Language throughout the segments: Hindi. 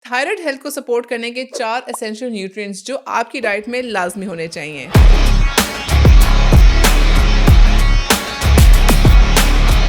थायराइड हेल्थ को सपोर्ट करने के 4 एसेंशियल न्यूट्रिएंट्स जो आपकी डाइट में लाजमी होने चाहिए।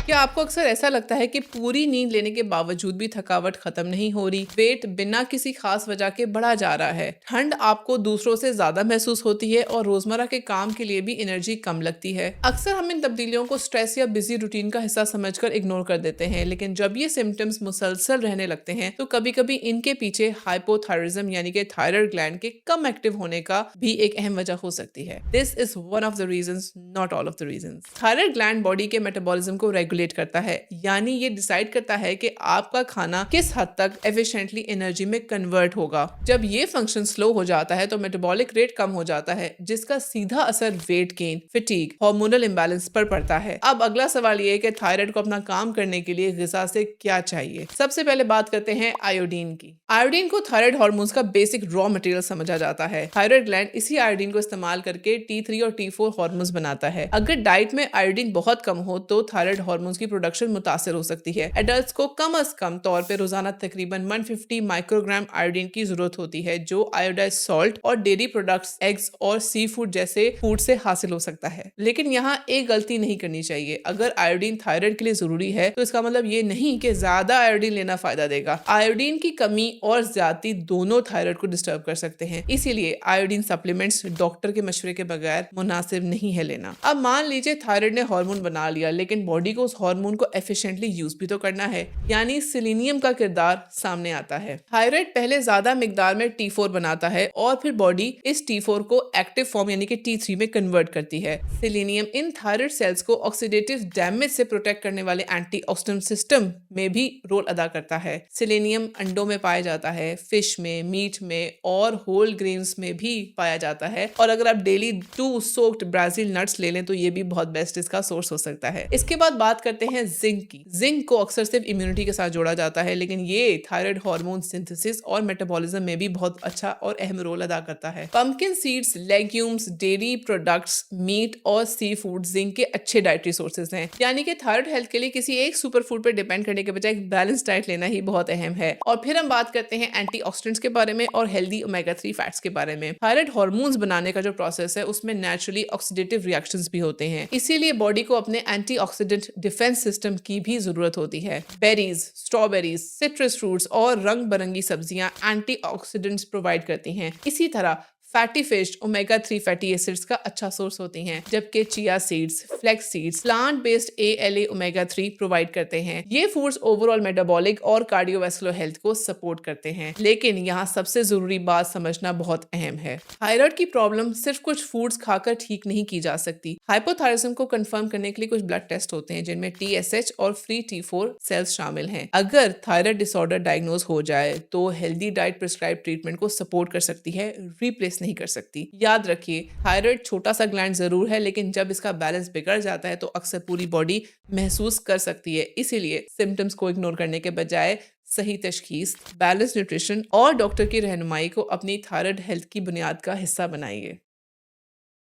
क्या आपको अक्सर ऐसा लगता है कि पूरी नींद लेने के बावजूद भी थकावट खत्म नहीं हो रही, वेट बिना किसी खास वजह के बढ़ा जा रहा है, ठंड आपको दूसरों से ज्यादा महसूस होती है और रोजमर्रा के काम के लिए भी एनर्जी कम लगती है? अक्सर हम इन तब्दीलियों को स्ट्रेस या बिजी रूटीन का हिस्सा समझकर इग्नोर कर देते हैं, लेकिन जब ये सिम्टम्स मुसलसल रहने लगते हैं तो कभी कभी इनके पीछे हाइपोथायराइडिज्म यानी कि थायराइड ग्लैंड के कम एक्टिव होने का भी एक अहम वजह हो सकती है। This is one of the reasons, not all of the reasons. Thyroid gland body के मेटाबॉलिज्म को रेगुलेट करता है, यानी ये डिसाइड करता है कि आपका खाना किस हद तक एफिशिएंटली एनर्जी में कन्वर्ट होगा। जब ये फंक्शन स्लो हो जाता है तो मेटाबॉलिक रेट कम हो जाता है, जिसका सीधा असर weight gain, fatigue, hormonal imbalance पर पड़ता है। अब अगला सवाल ये है कि थायराइड को अपना काम करने के लिए ग़िज़ा से क्या चाहिए। सबसे पहले बात करते हैं आयोडीन की। आयोडीन को थायराइड हार्मोन्स का बेसिक रॉ मटेरियल समझा जाता है। थायराइड ग्लैंड इसी आयोडीन को इस्तेमाल करके T3 और T4 हार्मोन्स बनाता है। अगर डाइट में आयोडीन बहुत कम हो तो थायराइड हार्मोन्स की प्रोडक्शन मुतासर हो सकती है। एडल्ट्स को कम से कम तौर पे रोजाना तकरीबन 150 माइक्रोग्राम आयोडीन की जरूरत होती है, जो आयोडाइज्ड सॉल्ट और डेयरी प्रोडक्ट्स, एग्स और सी फूड जैसे फूड से हासिल हो सकता है। लेकिन यहाँ एक गलती नहीं करनी चाहिए। अगर आयोडीन थायराइड के लिए जरूरी है तो इसका मतलब ये नहीं कि ज्यादा आयोडीन लेना फायदा देगा। आयोडीन की कमी और ज्यादती दोनों थायराइड को डिस्टर्ब कर सकते हैं, इसीलिए आयोडीन सप्लीमेंट्स डॉक्टर के मशवरे के बगैर मुनासिब नहीं है लेना। अब मान लीजिए थायराइड ने हार्मोन बना लिया, लेकिन बॉडी को उस हार्मोन को एफिशिएंटली यूज भी तो करना है, यानी सेलेनियम का किरदार सामने आता है। थायराइड पहले ज्यादा मिकदार में T4 बनाता है और फिर बॉडी इस T4 को एक्टिव फॉर्म यानी कि T3 में कन्वर्ट करती है। सेलेनियम इन थायराइड सेल्स को ऑक्सीडेटिव डैमेज से प्रोटेक्ट करने वाले एंटीऑक्सीडेंट सिस्टम में भी रोल अदा करता है। सेलेनियम अंडों में पाया जाता है, फिश में, मीट में और होल ग्रेन्स में भी पाया जाता है। और अगर आप डेली 2 सोक्ड ब्राजील नट्स ले लें तो ये भी बहुत बेस्ट इसका सोर्स हो सकता है। इसके बाद बात करते हैं जिंक की। जिंक को अक्सर सिर्फ इम्यूनिटी के साथ जोड़ा जाता है, लेकिन ये थायराइड हार्मोन सिंथेसिस और मेटाबॉलिज्म में भी बहुत अच्छा और अहम रोल अदा करता है। Pumpkin seeds, legumes, dairy products, meat और सी फूड जिंक के अच्छे डाइटरी सोर्सेज हैं, यानी कि थायराइड हेल्थ के लिए किसी एक सुपर फूड पर डिपेंड करने के बजाय एक बैलेंस डाइट लेना ही बहुत अहम है। और फिर हम बात करते हैं एंटीऑक्सीडेंट्स के बारे में और हेल्दी ओमेगा 3 फैट्स के बारे में। थायराइड हार्मोन्स बनाने का जो प्रोसेस है उसमें नेचुरली ऑक्सीडेटिव रिएक्शंस भी होते हैं, इसीलिए बॉडी को अपने एंटीऑक्सीडेंट डिफेंस सिस्टम की भी जरूरत होती है। बेरीज, स्ट्रॉबेरीज, सिट्रस फ्रूट्स और रंग बिरंगी सब्जियां एंटीऑक्सीडेंट्स प्रोवाइड करती हैं। इसी तरह fatty fish omega 3 fatty acids का अच्छा सोर्स होती हैं, जबकि chia seeds, flax seeds plant based ALA omega 3 provide करते हैं। ये फूड्स ओवरऑल मेटाबॉलिक और कार्डियोवैस्कुलर हेल्थ को सपोर्ट करते हैं। लेकिन यहाँ सबसे जरूरी बात समझना बहुत अहम है। थायराइड की प्रॉब्लम सिर्फ कुछ फूड्स खाकर ठीक नहीं की जा सकती। हाइपोथायराइडिज्म को कंफर्म करने के लिए कुछ ब्लड टेस्ट होते हैं, जिनमें TSH और फ्री T4 सेल्स शामिल हैं। अगर थायराइड डिसऑर्डर डायग्नोज हो जाए तो हेल्दी डाइट प्रिस्क्राइब ट्रीटमेंट को सपोर्ट कर सकती है, रिप्लेस नहीं कर सकती। याद रखिए, थायराइड छोटा सा ग्लैंड जरूर है, लेकिन जब इसका बैलेंस बिगड़ जाता है तो अक्सर पूरी बॉडी महसूस कर सकती है। इसीलिए सिम्टम्स को इग्नोर करने के बजाय सही तशखीस, बैलेंस न्यूट्रिशन और डॉक्टर की रहनुमाई को अपनी थायराइड हेल्थ की बुनियाद का हिस्सा बनाइए।